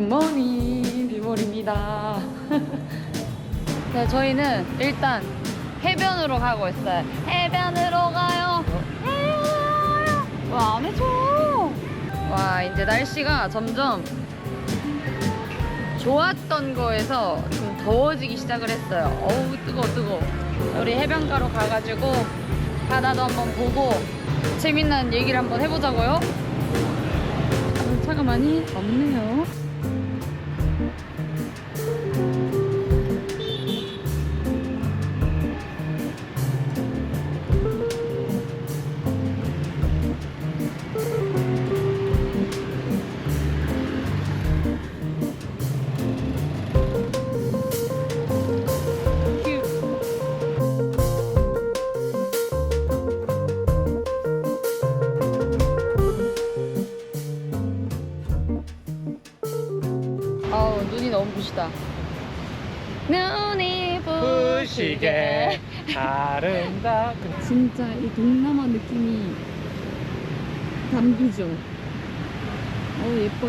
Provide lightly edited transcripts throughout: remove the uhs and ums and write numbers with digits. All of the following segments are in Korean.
굿모닝 비몰입니다. 네, 저희는 일단 해변으로 가고 있어요. 해변으로 가요. 와, 안 해줘. 와, 이제 날씨가 점점 좋았던 거에서 좀 더워지기 시작을 했어요. 어우, 뜨거워. 우리 해변가로 가가지고 바다도 한번 보고 재밌는 얘기를 한번 해보자고요. 차가 많이 없네요. 아우, 눈이 너무 부시다. 눈이 부시게 아름다. 진짜 이 동남아 느낌이 담기죠. 어우, 예뻐.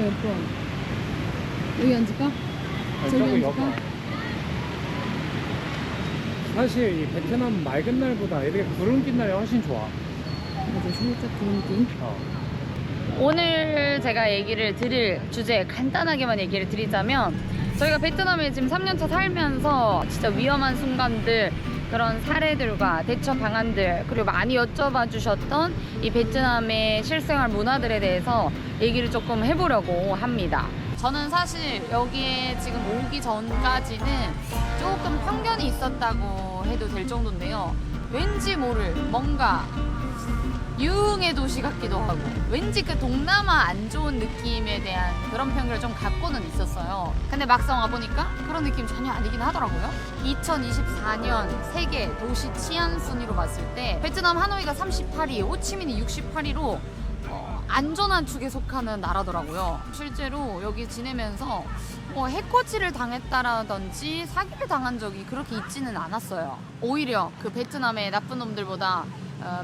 여기 앉을까? 저기 앉을까? 사실 이 베트남 맑은 날보다 이렇게 구름 낀 날이 훨씬 좋아. 맞아, 살짝 그런 느낌. 오늘 제가 얘기를 드릴 주제 간단하게만 얘기를 드리자면, 저희가 베트남에 지금 3년차 살면서 진짜 위험한 순간들, 그런 사례들과 대처 방안들, 그리고 많이 여쭤봐 주셨던 이 베트남의 실생활 문화들에 대해서 얘기를 조금 해보려고 합니다. 저는 사실 여기에 지금 오기 전까지는 조금 편견이 있었다고 해도 될 정도인데요. 왠지 모를 뭔가 유흥의 도시 같기도 하고, 왠지 그 동남아 안 좋은 느낌에 대한 그런 편견을 좀 갖고는 있었어요. 근데 막상 와보니까 그런 느낌 전혀 아니긴 하더라고요. 2024년 세계 도시 치안 순위로 봤을 때 베트남 하노이가 38위, 호치민이 68위로 안전한 축에 속하는 나라더라고요. 실제로 여기 지내면서 해코지를 당했다라든지 사기를 당한 적이 그렇게 있지는 않았어요. 오히려 그 베트남의 나쁜 놈들보다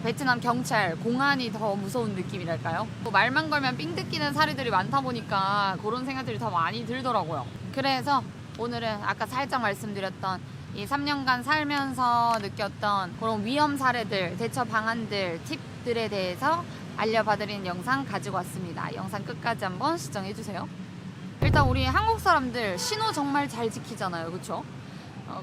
베트남 경찰, 공안이 더 무서운 느낌이랄까요? 말만 걸면 삥 뜯기는 사례들이 많다 보니까 그런 생각들이 더 많이 들더라고요. 그래서 오늘은 아까 살짝 말씀드렸던 이 3년간 살면서 느꼈던 그런 위험 사례들, 대처 방안들, 팁들에 대해서 알려봐드리는 영상 가지고 왔습니다. 영상 끝까지 한번 시청해주세요. 일단 우리 한국 사람들 신호 정말 잘 지키잖아요, 그쵸?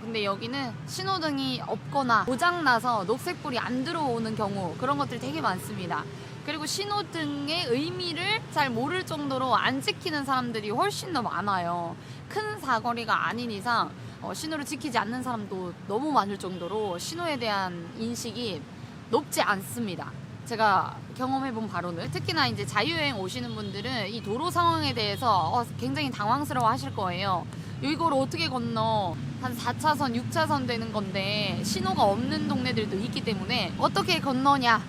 근데 여기는 신호등이 없거나 고장나서 녹색불이 안 들어오는 경우, 그런 것들이 되게 많습니다. 그리고 신호등의 의미를 잘 모를 정도로 안 지키는 사람들이 훨씬 더 많아요. 큰 사거리가 아닌 이상 신호를 지키지 않는 사람도 너무 많을 정도로 신호에 대한 인식이 높지 않습니다. 제가 경험해본 바로는, 특히나 이제 자유여행 오시는 분들은 이 도로 상황에 대해서 굉장히 당황스러워 하실 거예요. 이걸 어떻게 건너? 한 4차선, 6차선 되는 건데 신호가 없는 동네들도 있기 때문에 어떻게 건너냐?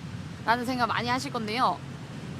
라는 생각 많이 하실 건데요.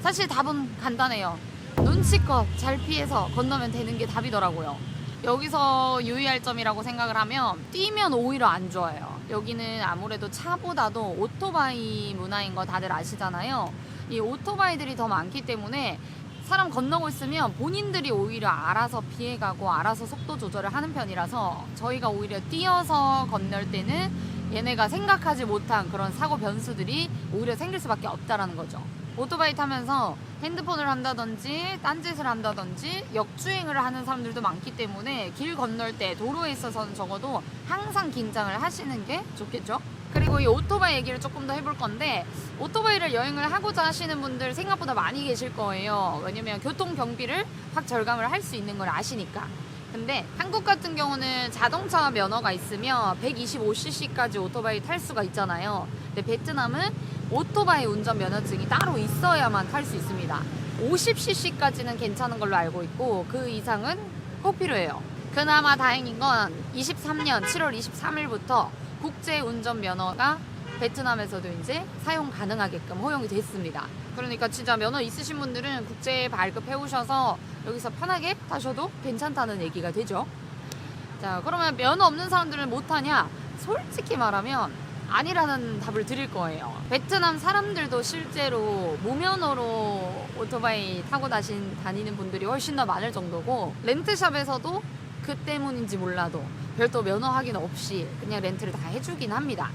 사실 답은 간단해요. 눈치껏 잘 피해서 건너면 되는 게 답이더라고요. 여기서 유의할 점이라고 생각을 하면, 뛰면 오히려 안 좋아요. 여기는 아무래도 차보다도 오토바이 문화인 거 다들 아시잖아요. 이 오토바이들이 더 많기 때문에 사람 건너고 있으면 본인들이 오히려 알아서 피해가고 알아서 속도 조절을 하는 편이라서, 저희가 오히려 뛰어서 건널 때는 얘네가 생각하지 못한 그런 사고 변수들이 오히려 생길 수밖에 없다라는 거죠. 오토바이 타면서 핸드폰을 한다든지 딴짓을 한다든지 역주행을 하는 사람들도 많기 때문에 길 건널 때 도로에 있어서는 적어도 항상 긴장을 하시는 게 좋겠죠. 그리고 이 오토바이 얘기를 조금 더 해볼 건데, 오토바이를 여행을 하고자 하시는 분들 생각보다 많이 계실 거예요. 왜냐면 교통 경비를 확 절감을 할 수 있는 걸 아시니까. 근데 한국 같은 경우는 자동차 면허가 있으면 125cc까지 오토바이 탈 수가 있잖아요. 근데 베트남은 오토바이 운전 면허증이 따로 있어야만 탈 수 있습니다. 50cc까지는 괜찮은 걸로 알고 있고, 그 이상은 꼭 필요해요. 그나마 다행인 건 23년 7월 23일부터 국제 운전 면허가 베트남에서도 이제 사용 가능하게끔 허용이 됐습니다. 그러니까 진짜 면허 있으신 분들은 국제 발급해 오셔서 여기서 편하게 타셔도 괜찮다는 얘기가 되죠. 자, 그러면 면허 없는 사람들은 못 타냐? 솔직히 말하면 아니라는 답을 드릴 거예요. 베트남 사람들도 실제로 무면허로 오토바이 타고 다니는 분들이 훨씬 더 많을 정도고, 렌트샵에서도 그 때문인지 몰라도 별도 면허 확인 없이 그냥 렌트를 다 해주긴 합니다.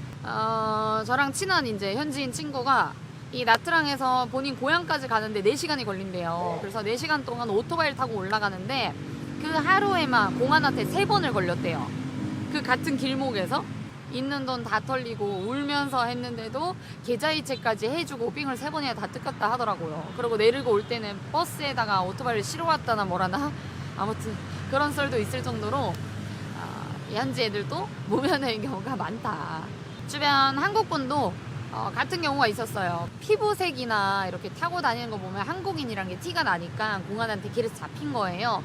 저랑 친한 이제 현지인 친구가 이 나트랑에서 본인 고향까지 가는데 4시간이 걸린대요. 그래서 4시간 동안 오토바이를 타고 올라가는데 그 하루에만 공안한테 3번을 걸렸대요. 그 같은 길목에서 있는 돈 다 털리고 울면서 했는데도 계좌이체까지 해주고 삥을 3번이나 다 뜯겼다 하더라고요. 그리고 내리고 올 때는 버스에다가 오토바이를 실어 왔다나 뭐라나 아무튼 그런 썰도 있을 정도로 현지 애들도 무면허인 경우가 많다. 주변 한국분도 같은 경우가 있었어요. 피부색이나 이렇게 타고 다니는 거 보면 한국인이란 게 티가 나니까 공안한테 길에서 잡힌 거예요.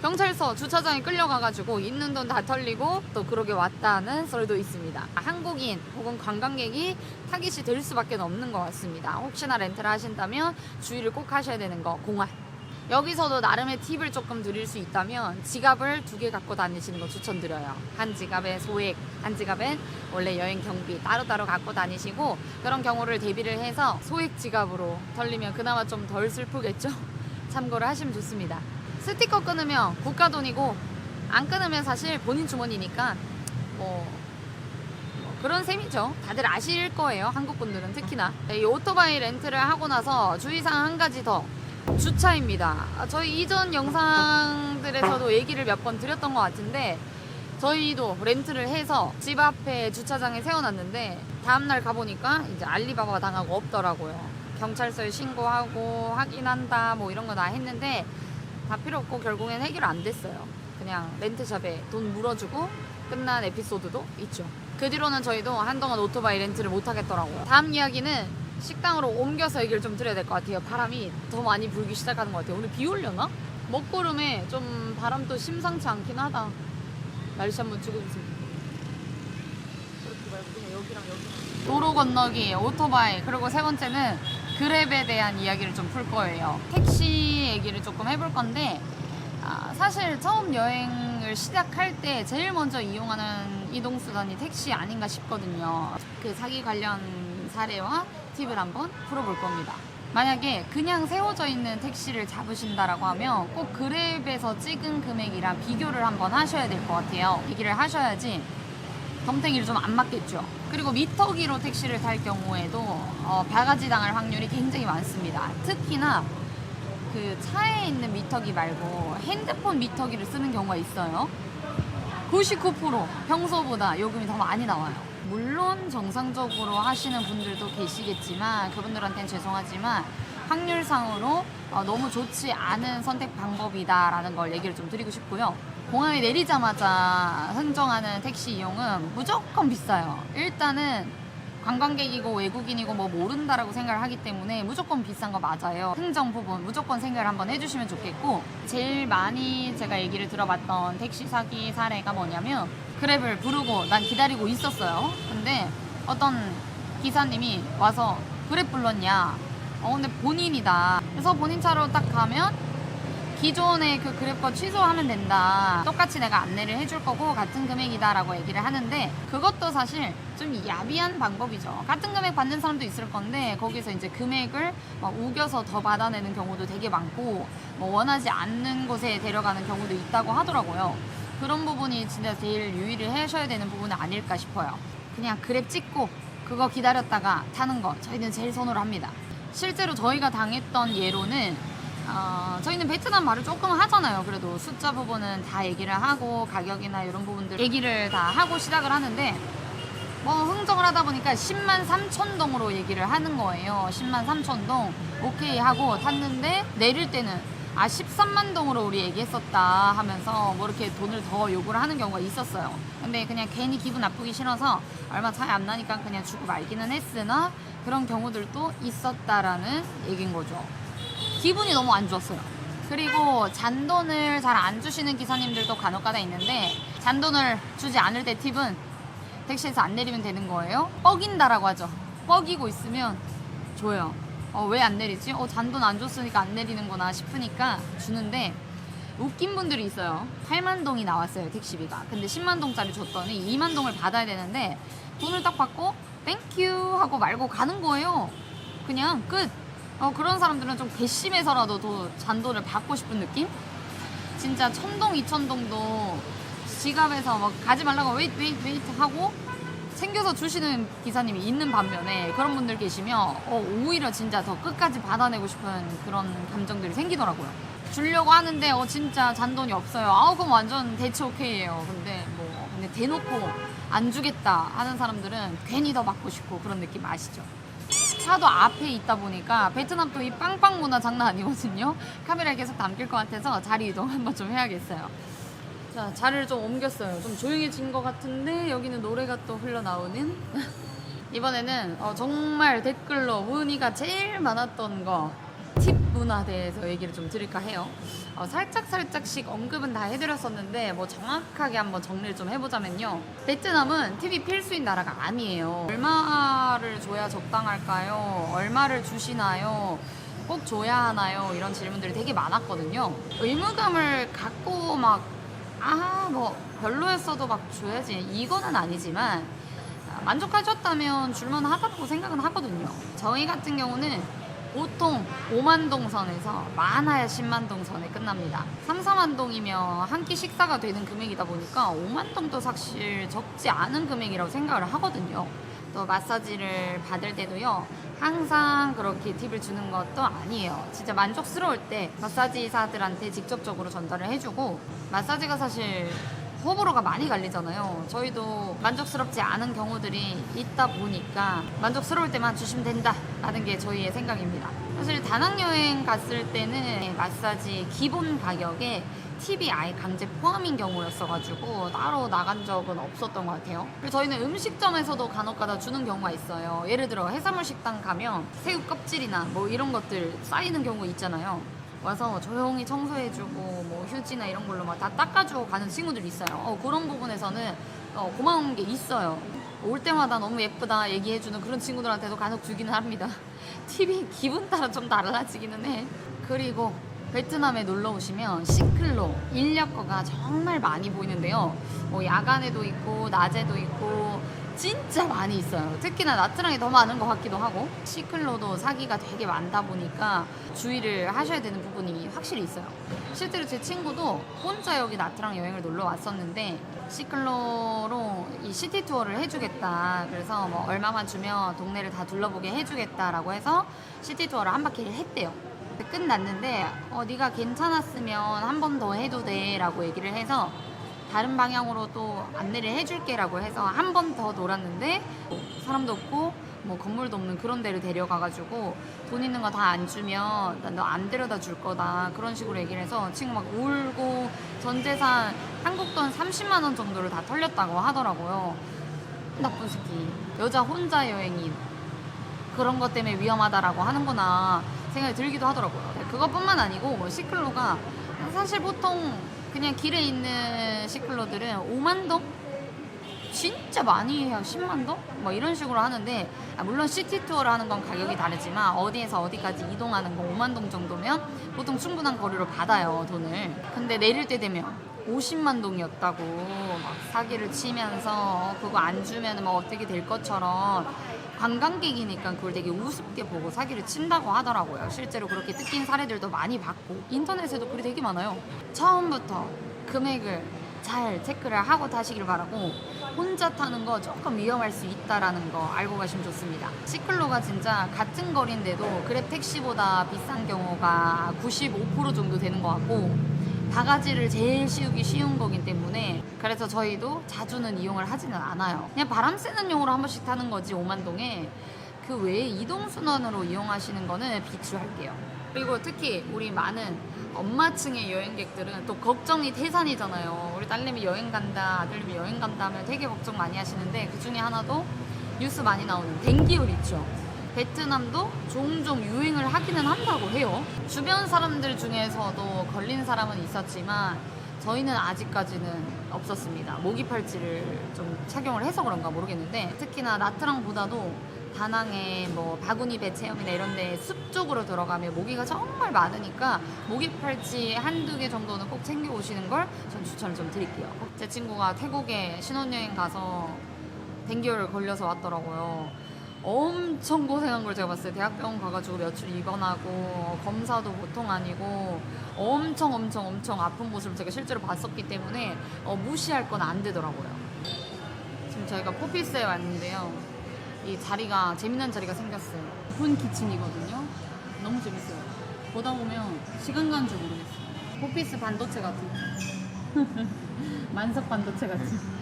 경찰서 주차장에 끌려가가지고 있는 돈 다 털리고 또 그러게 왔다는 썰도 있습니다. 한국인 혹은 관광객이 타깃이 될 수밖에 없는 것 같습니다. 혹시나 렌트를 하신다면 주의를 꼭 하셔야 되는 거 공안. 여기서도 나름의 팁을 조금 드릴 수 있다면 지갑을 2개 갖고 다니시는 거 추천드려요. 한 지갑에 소액, 한 지갑엔 원래 여행 경비 따로따로 갖고 다니시고, 그런 경우를 대비를 해서 소액 지갑으로 털리면 그나마 좀 덜 슬프겠죠? 참고를 하시면 좋습니다. 스티커 끊으면 국가 돈이고 안 끊으면 사실 본인 주머니니까 그런 셈이죠. 다들 아실 거예요. 한국 분들은 특히나. 이 오토바이 렌트를 하고 나서 주의사항 한 가지 더. 주차입니다. 저희 이전 영상들에서도 얘기를 몇 번 드렸던 것 같은데, 저희도 렌트를 해서 집 앞에 주차장에 세워놨는데 다음날 가보니까 이제 알리바바 당하고 없더라고요. 경찰서에 신고하고 확인한다 뭐 이런 거 다 했는데 다 필요 없고 결국엔 해결 안 됐어요. 그냥 렌트샵에 돈 물어주고 끝난 에피소드도 있죠. 그 뒤로는 저희도 한동안 오토바이 렌트를 못 하겠더라고요. 다음 이야기는 식당으로 옮겨서 얘기를 좀 드려야 될 것 같아요. 바람이 더 많이 불기 시작하는 것 같아요. 오늘 비 올려나? 먹구름에 좀 바람도 심상치 않긴 하다. 날씨 한번 찍어보세요. 그렇게 말고 그냥 여기랑 여기랑. 도로 건너기, 오토바이, 그리고 세 번째는 그랩에 대한 이야기를 좀 풀 거예요. 택시 얘기를 조금 해볼 건데, 사실 처음 여행을 시작할 때 제일 먼저 이용하는 이동수단이 택시 아닌가 싶거든요. 그 사기 관련 사례와 팁을 한번 풀어볼 겁니다. 만약에 그냥 세워져 있는 택시를 잡으신다라고 하면 꼭 그랩에서 찍은 금액이랑 비교를 한번 하셔야 될 것 같아요. 얘기를 하셔야지 덤탱이를 좀 안 맞겠죠. 그리고 미터기로 택시를 탈 경우에도 바가지 당할 확률이 굉장히 많습니다. 특히나 그 차에 있는 미터기 말고 핸드폰 미터기를 쓰는 경우가 있어요. 99% 평소보다 요금이 더 많이 나와요. 물론 정상적으로 하시는 분들도 계시겠지만 그분들한테는 죄송하지만 확률상으로 너무 좋지 않은 선택 방법이다라는 걸 얘기를 좀 드리고 싶고요. 공항에 내리자마자 흥정하는 택시 이용은 무조건 비싸요. 일단은 관광객이고 외국인이고 뭐 모른다라고 생각을 하기 때문에 무조건 비싼 거 맞아요. 흥정 부분 무조건 생각을 한번 해주시면 좋겠고, 제일 많이 제가 얘기를 들어봤던 택시 사기 사례가 뭐냐면 그랩을 부르고 난 기다리고 있었어요. 근데 어떤 기사님이 와서 그랩 불렀냐? 근데 본인이다. 그래서 본인 차로 딱 가면 기존의 그 그랩 거 취소하면 된다. 똑같이 내가 안내를 해줄 거고 같은 금액이다 라고 얘기를 하는데, 그것도 사실 좀 야비한 방법이죠. 같은 금액 받는 사람도 있을 건데 거기서 이제 금액을 막 우겨서 더 받아내는 경우도 되게 많고, 뭐 원하지 않는 곳에 데려가는 경우도 있다고 하더라고요. 그런 부분이 진짜 제일 유의를 하셔야 되는 부분은 아닐까 싶어요. 그냥 그랩 찍고 그거 기다렸다가 타는 거 저희는 제일 선호를 합니다. 실제로 저희가 당했던 예로는 저희는 베트남 말을 조금 하잖아요. 그래도 숫자 부분은 다 얘기를 하고 가격이나 이런 부분들 얘기를 다 하고 시작을 하는데, 뭐 흥정을 하다 보니까 10만 3천 동으로 얘기를 하는 거예요. 10만 3천 동 오케이 하고 탔는데 내릴 때는 13만 동으로 우리 얘기했었다 하면서 뭐 이렇게 돈을 더 요구를 하는 경우가 있었어요. 근데 그냥 괜히 기분 나쁘기 싫어서 얼마 차이 안 나니까 그냥 주고 말기는 했으나 그런 경우들도 있었다라는 얘기인 거죠. 기분이 너무 안 좋았어요. 그리고 잔돈을 잘 안 주시는 기사님들도 간혹가다 있는데, 잔돈을 주지 않을 때 팁은 택시에서 안 내리면 되는 거예요. 뻐긴다라고 하죠. 뻐기고 있으면 줘요. 왜 안 내리지? 잔돈 안 줬으니까 안 내리는구나 싶으니까 주는데, 웃긴 분들이 있어요. 8만 동이 나왔어요, 택시비가. 근데 10만 동짜리 줬더니 2만 동을 받아야 되는데 돈을 딱 받고 땡큐 하고 말고 가는 거예요. 그냥 끝. 그런 사람들은 좀 괘씸해서라도 더 잔돈을 받고 싶은 느낌? 진짜 1000동, 2000동도 지갑에서 막 가지 말라고 웨이트 하고 챙겨서 주시는 기사님이 있는 반면에 그런 분들 계시면 오히려 진짜 더 끝까지 받아내고 싶은 그런 감정들이 생기더라고요. 주려고 하는데 진짜 잔돈이 없어요. 그럼 완전 대체 오케이예요. 근데 대놓고 안 주겠다 하는 사람들은 괜히 더 받고 싶고 그런 느낌 아시죠? 차도 앞에 있다 보니까 베트남도 이 빵빵 문화 장난 아니거든요. 카메라에 계속 담길 것 같아서 자리 이동 한번 좀 해야겠어요. 자, 자리를 좀 옮겼어요. 좀 조용해진 것 같은데 여기는 노래가 또 흘러나오는 이번에는 정말 댓글로 문의가 제일 많았던 거 팁 문화에 대해서 얘기를 좀 드릴까 해요. 살짝씩 언급은 다 해드렸었는데 정확하게 한번 정리를 좀 해보자면요. 베트남은 팁이 필수인 나라가 아니에요. 얼마를 줘야 적당할까요? 얼마를 주시나요? 꼭 줘야 하나요? 이런 질문들이 되게 많았거든요. 의무감을 갖고 별로였어도 막 줘야지 이거는 아니지만 만족하셨다면 줄만하다고 생각은 하거든요. 저희 같은 경우는 보통 5만 동 선에서 많아야 10만 동 선에 끝납니다. 3, 4만 동이면 한 끼 식사가 되는 금액이다 보니까 5만 동도 사실 적지 않은 금액이라고 생각을 하거든요. 또 마사지를 받을 때도요, 항상 그렇게 팁을 주는 것도 아니에요. 진짜 만족스러울 때 마사지사들한테 직접적으로 전달을 해주고, 마사지가 사실 호불호가 많이 갈리잖아요. 저희도 만족스럽지 않은 경우들이 있다 보니까 만족스러울 때만 주시면 된다 라는 게 저희의 생각입니다. 사실 다낭여행 갔을 때는 마사지 기본 가격에 팁이 아예 강제 포함인 경우였어가지고 따로 나간 적은 없었던 것 같아요. 그리고 저희는 음식점에서도 간혹가다 주는 경우가 있어요. 예를 들어 해산물 식당 가면 새우 껍질이나 이런 것들 쌓이는 경우가 있잖아요. 와서 조용히 청소해주고 휴지나 이런 걸로 막 다 닦아주고 가는 친구들이 있어요. 그런 부분에서는 고마운 게 있어요. 올 때마다 너무 예쁘다 얘기해주는 그런 친구들한테도 간혹 주기는 합니다. 팁이 기분 따라 좀 달라지기는 해. 그리고 베트남에 놀러 오시면 시클로 인력거가 정말 많이 보이는데요. 야간에도 있고 낮에도 있고 진짜 많이 있어요. 특히나 나트랑이 더 많은 것 같기도 하고, 시클로도 사기가 되게 많다 보니까 주의를 하셔야 되는 부분이 확실히 있어요. 실제로 제 친구도 혼자 여기 나트랑 여행을 놀러 왔었는데 시클로로 이 시티 투어를 해주겠다, 그래서 얼마만 주면 동네를 다 둘러보게 해주겠다라고 해서 시티 투어를 한 바퀴를 했대요. 끝났는데 네가 괜찮았으면 한 번 더 해도 돼 라고 얘기를 해서 다른 방향으로 또 안내를 해줄게 라고 해서 한 번 더 놀았는데 사람도 없고 건물도 없는 그런 데를 데려가가지고 돈 있는 거 다 안 주면 난 너 안 데려다 줄 거다 그런 식으로 얘기를 해서 친구 막 울고 전 재산 한국 돈 30만 원 정도를 다 털렸다고 하더라고요. 나쁜 새끼. 여자 혼자 여행인 그런 것 때문에 위험하다라고 하는구나 생각이 들기도 하더라고요. 그것뿐만 아니고 시클로가 사실 보통 그냥 길에 있는 시클로들은 5만 동? 진짜 많이 해요. 10만 동? 이런 식으로 하는데, 물론 시티 투어를 하는 건 가격이 다르지만 어디에서 어디까지 이동하는 거 5만 동 정도면 보통 충분한 거리로 받아요, 돈을. 근데 내릴 때 되면 50만 동이었다고 막 사기를 치면서 그거 안 주면 어떻게 될 것처럼 관광객이니까 그걸 되게 우습게 보고 사기를 친다고 하더라고요. 실제로 그렇게 뜯긴 사례들도 많이 봤고 인터넷에도 글이 되게 많아요. 처음부터 금액을 잘 체크를 하고 타시길 바라고, 혼자 타는 거 조금 위험할 수 있다라는 거 알고 가시면 좋습니다. 시클로가 진짜 같은 거리인데도 그랩 택시보다 비싼 경우가 95% 정도 되는 것 같고, 바가지를 제일 씌우기 쉬운 거기 때문에 그래서 저희도 자주는 이용을 하지는 않아요. 그냥 바람 쐬는 용으로 한 번씩 타는 거지 5만 동에. 그 외에 이동순환으로 이용하시는 거는 비추할게요. 그리고 특히 우리 많은 엄마층의 여행객들은 또 걱정이 태산이잖아요. 우리 딸내미 여행 간다, 아들내미 여행 간다 하면 되게 걱정 많이 하시는데, 그 중에 하나도 뉴스 많이 나오는 댕기열 있죠. 베트남도 종종 유행을 하기는 한다고 해요. 주변 사람들 중에서도 걸린 사람은 있었지만 저희는 아직까지는 없었습니다. 모기 팔찌를 좀 착용을 해서 그런가 모르겠는데, 특히나 나트랑보다도 다낭에 뭐 바구니 배 체험이나 이런 데 숲 쪽으로 들어가면 모기가 정말 많으니까 모기 팔찌 한두 개 정도는 꼭 챙겨 오시는 걸 전 추천을 좀 드릴게요. 제 친구가 태국에 신혼여행 가서 댕기열 걸려서 왔더라고요. 엄청 고생한 걸 제가 봤어요. 대학병원 가가지고 며칠 입원하고 검사도 보통 아니고 엄청 아픈 모습을 제가 실제로 봤었기 때문에 무시할 건 안 되더라고요. 지금 저희가 포피스에 왔는데요. 이 자리가 재미난 자리가 생겼어요. 오픈 키친이거든요. 너무 재밌어요. 보다 보면 시간 가는 줄 모르겠어요. 포피스 반도체 같은 만석 반도체 같은.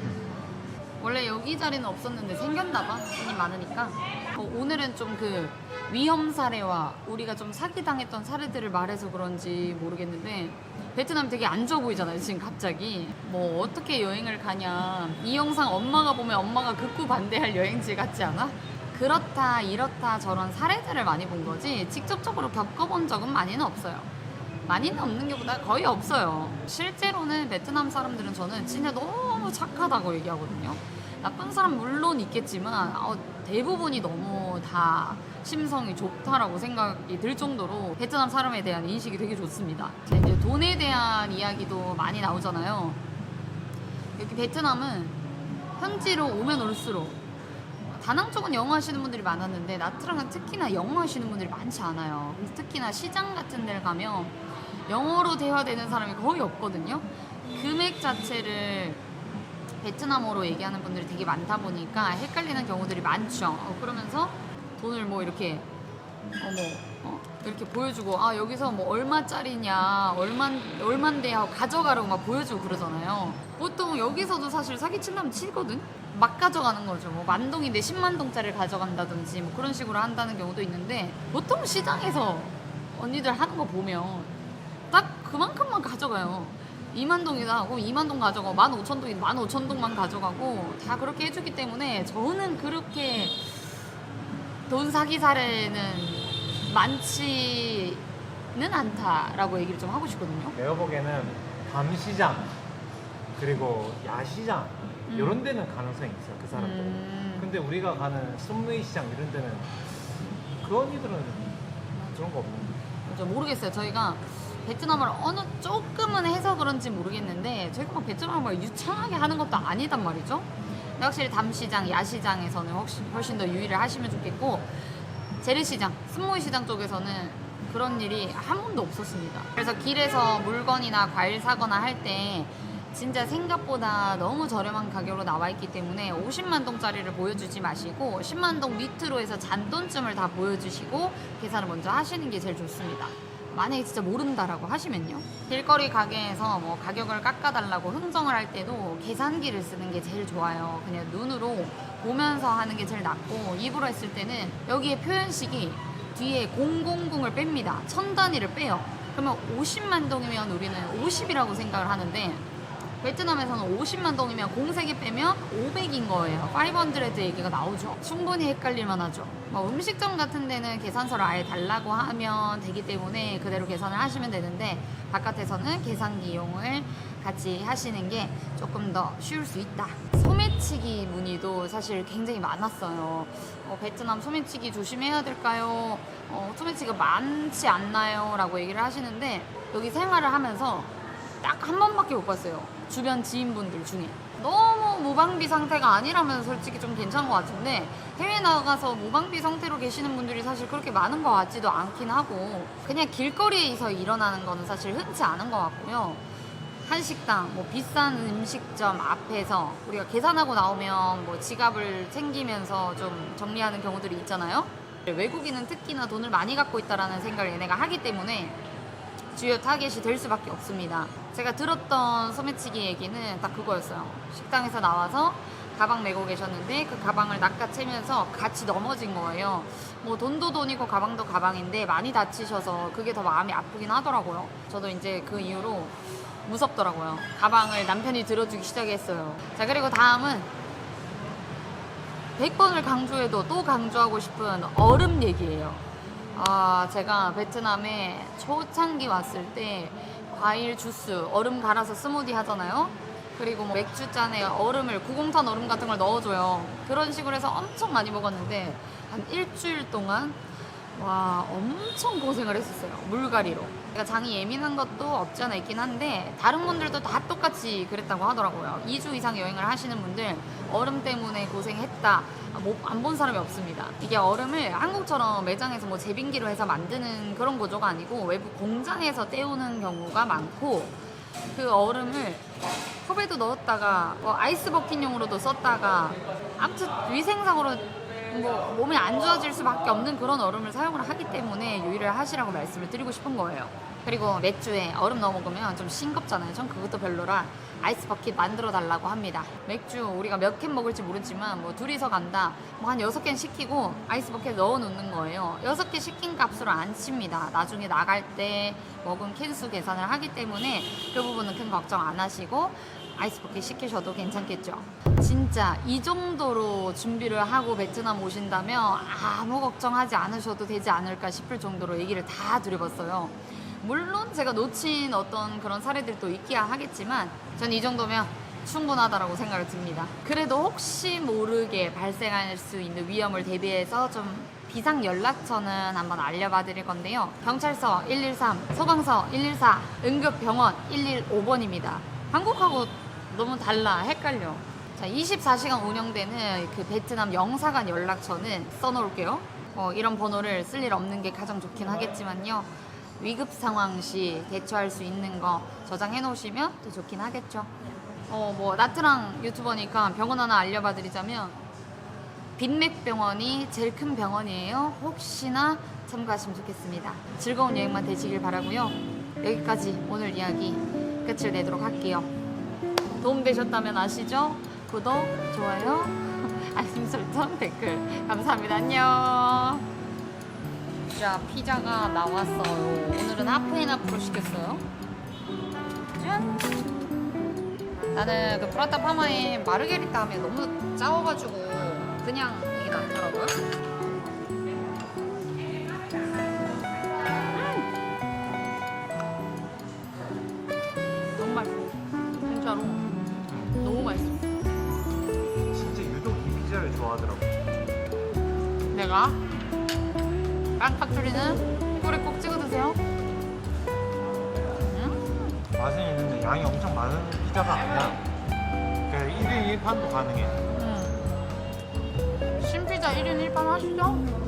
원래 여기 자리는 없었는데 생겼나봐. 손이 많으니까. 오늘은 좀 그 위험 사례와 우리가 좀 사기당했던 사례들을 말해서 그런지 모르겠는데 베트남 되게 안 좋아 보이잖아요 지금 갑자기. 뭐 어떻게 여행을 가냐, 이 영상 엄마가 보면 엄마가 극구 반대할 여행지 같지 않아? 그렇다 이렇다 저런 사례들을 많이 본 거지 직접적으로 겪어본 적은 많이는 없어요. 많이는 없는 게 보다 거의 없어요. 실제로는 베트남 사람들은 저는 진짜 너무 착하다고 얘기하거든요. 나쁜 사람 물론 있겠지만 대부분이 너무 다 심성이 좋다라고 생각이 들 정도로 베트남 사람에 대한 인식이 되게 좋습니다. 이제 돈에 대한 이야기도 많이 나오잖아요. 여기 베트남은 현지로 오면 올수록 다낭 쪽은 영어 하시는 분들이 많았는데 나트랑은 특히나 영어 하시는 분들이 많지 않아요. 그래서 특히나 시장 같은 데를 가면 영어로 대화되는 사람이 거의 없거든요. 금액 자체를 베트남어로 얘기하는 분들이 되게 많다 보니까 헷갈리는 경우들이 많죠. 그러면서 돈을 뭐 이렇게 이렇게 보여주고 여기서 뭐 얼마짜리냐 얼만데 하고 가져가라고 막 보여주고 그러잖아요. 보통 여기서도 사실 사기친다면 치거든. 막 가져가는 거죠. 뭐 만동인데 10만 동짜리를 가져간다든지 뭐 그런 식으로 한다는 경우도 있는데 보통 시장에서 언니들 하는 거 보면 딱 그만큼만 가져가요. 2만 동이다. 그럼 2만 동 가져가고 15,000동이다. 15,000동만 가져가고 다 그렇게 해주기 때문에 저는 그렇게 돈 사기 사례는 많지는 않다라고 얘기를 좀 하고 싶거든요. 내가 보기에는 밤시장 그리고 야시장 이런 데는 가능성이 있어요. 그 사람들. 근데 우리가 가는 쏨무이 시장 이런 데는 그 언니들은 그런 거 없는 저 모르겠어요. 저희가 베트남어를 어느 조금은 해서 그런지 모르겠는데 저희가 막 베트남어를 유창하게 하는 것도 아니단 말이죠. 근데 확실히 담시장, 야시장에서는 훨씬 더 유의를 하시면 좋겠고 재래시장, 스모이 시장 쪽에서는 그런 일이 한 번도 없었습니다. 그래서 길에서 물건이나 과일 사거나 할 때 진짜 생각보다 너무 저렴한 가격으로 나와 있기 때문에 50만 동짜리를 보여주지 마시고 10만 동 밑으로 해서 잔돈쯤을 다 보여주시고 계산을 먼저 하시는 게 제일 좋습니다. 만약에 진짜 모른다라고 하시면요. 길거리 가게에서 뭐 가격을 깎아달라고 흥정을 할 때도 계산기를 쓰는 게 제일 좋아요. 그냥 눈으로 보면서 하는 게 제일 낫고 입으로 했을 때는 여기에 표현식이 뒤에 000을 뺍니다. 1000단위를 빼요. 그러면 50만 동이면 우리는 50이라고 생각을 하는데 베트남에서는 50만 동이면 03개 빼면 500인 거예요. 500 얘기가 나오죠. 충분히 헷갈릴만 하죠. 뭐 음식점 같은 데는 계산서를 아예 달라고 하면 되기 때문에 그대로 계산을 하시면 되는데 바깥에서는 계산기 이용을 같이 하시는 게 조금 더 쉬울 수 있다. 소매치기 문의도 사실 굉장히 많았어요. 베트남 소매치기 조심해야 될까요? 소매치기가 많지 않나요? 라고 얘기를 하시는데 여기 생활을 하면서 딱 한 번밖에 못 봤어요. 주변 지인분들 중에. 너무 무방비 상태가 아니라면 솔직히 좀 괜찮은 것 같은데 해외 나가서 무방비 상태로 계시는 분들이 사실 그렇게 많은 것 같지도 않긴 하고 그냥 길거리에서 일어나는 거는 사실 흔치 않은 것 같고요. 한식당, 뭐 비싼 음식점 앞에서 우리가 계산하고 나오면 뭐 지갑을 챙기면서 좀 정리하는 경우들이 있잖아요. 외국인은 특히나 돈을 많이 갖고 있다라는 생각을 얘네가 하기 때문에 주요 타겟이 될 수밖에 없습니다. 제가 들었던 소매치기 얘기는 딱 그거였어요. 식당에서 나와서 가방 메고 계셨는데 그 가방을 낚아채면서 같이 넘어진 거예요. 뭐 돈도 돈이고 가방도 가방인데 많이 다치셔서 그게 더 마음이 아프긴 하더라고요. 저도 이제 그 이후로 무섭더라고요. 가방을 남편이 들어주기 시작했어요. 자, 그리고 다음은 100번을 강조해도 또 강조하고 싶은 얼음 얘기예요. 제가 베트남에 초창기 왔을 때 과일 주스, 얼음 갈아서 스무디 하잖아요. 그리고 뭐 맥주잔에 얼음을 9공탄 얼음 같은 걸 넣어줘요. 그런 식으로 해서 엄청 많이 먹었는데 한 일주일 동안 와 엄청 고생을 했었어요. 물갈이로. 제가 장이 예민한 것도 없지 않아 있긴 한데 다른 분들도 다 똑같이 그랬다고 하더라고요. 2주 이상 여행을 하시는 분들 얼음 때문에 고생했다 안 본 사람이 없습니다. 이게 얼음을 한국처럼 매장에서 뭐 제빙기로 해서 만드는 그런 구조가 아니고 외부 공장에서 떼우는 경우가 많고 그 얼음을 컵에도 넣었다가 뭐 아이스 버킷용으로도 썼다가 아무튼 위생상으로 뭐 몸이 안 좋아질 수밖에 없는 그런 얼음을 사용을 하기 때문에 유의를 하시라고 말씀을 드리고 싶은 거예요. 그리고 맥주에 얼음 넣어 먹으면 좀 싱겁잖아요. 전 그것도 별로라 아이스 버킷 만들어 달라고 합니다. 맥주 우리가 몇 캔 먹을지 모르지만 뭐 둘이서 간다 뭐 한 6캔 시키고 아이스 버킷 넣어 놓는 거예요. 6개 시킨 값으로 안 칩니다. 나중에 나갈 때 먹은 캔수 계산을 하기 때문에 그 부분은 큰 걱정 안 하시고 아이스 버킷 시키셔도 괜찮겠죠. 진짜 이 정도로 준비를 하고 베트남 오신다면 아무 걱정하지 않으셔도 되지 않을까 싶을 정도로 얘기를 다 드려봤어요. 물론 제가 놓친 어떤 그런 사례들도 있기야 하겠지만 전 이 정도면 충분하다라고 생각을 듭니다. 그래도 혹시 모르게 발생할 수 있는 위험을 대비해서 좀 비상 연락처는 한번 알려봐 드릴 건데요. 경찰서 113, 소방서 114, 응급병원 115번입니다. 한국하고 너무 달라, 헷갈려. 자, 24시간 운영되는 그 베트남 영사관 연락처는 써놓을게요. 이런 번호를 쓸 일 없는 게 가장 좋긴 하겠지만요. 위급 상황 시 대처할 수 있는 거 저장해 놓으시면 더 좋긴 하겠죠. 뭐 나트랑 유튜버니까 병원 하나 알려봐 드리자면 빈맥병원이 제일 큰 병원이에요. 혹시나 참고하시면 좋겠습니다. 즐거운 여행만 되시길 바라고요. 여기까지 오늘 이야기 끝을 내도록 할게요. 도움되셨다면 아시죠? 구독, 좋아요, 알림 설정, 댓글 감사합니다. 안녕. 자, 피자가 나왔어요. 오늘은 하프앤하프로 시켰어요. 짠! 나는 그 프라타 파마에 마르게리타 하면 너무 짜워가지고 그냥 이게 낫더라고요. 너무 맛있어. 진짜로 너무 맛있어. 진짜 유독 이 피자를 좋아하더라고. 내가 깡파투리는 꿀에 꼭 찍어 드세요. 맛은 있는데 양이 엄청 많은 피자가 아니야. 그냥 1인 1판도 가능해. 신피자 1인 1판 하시죠?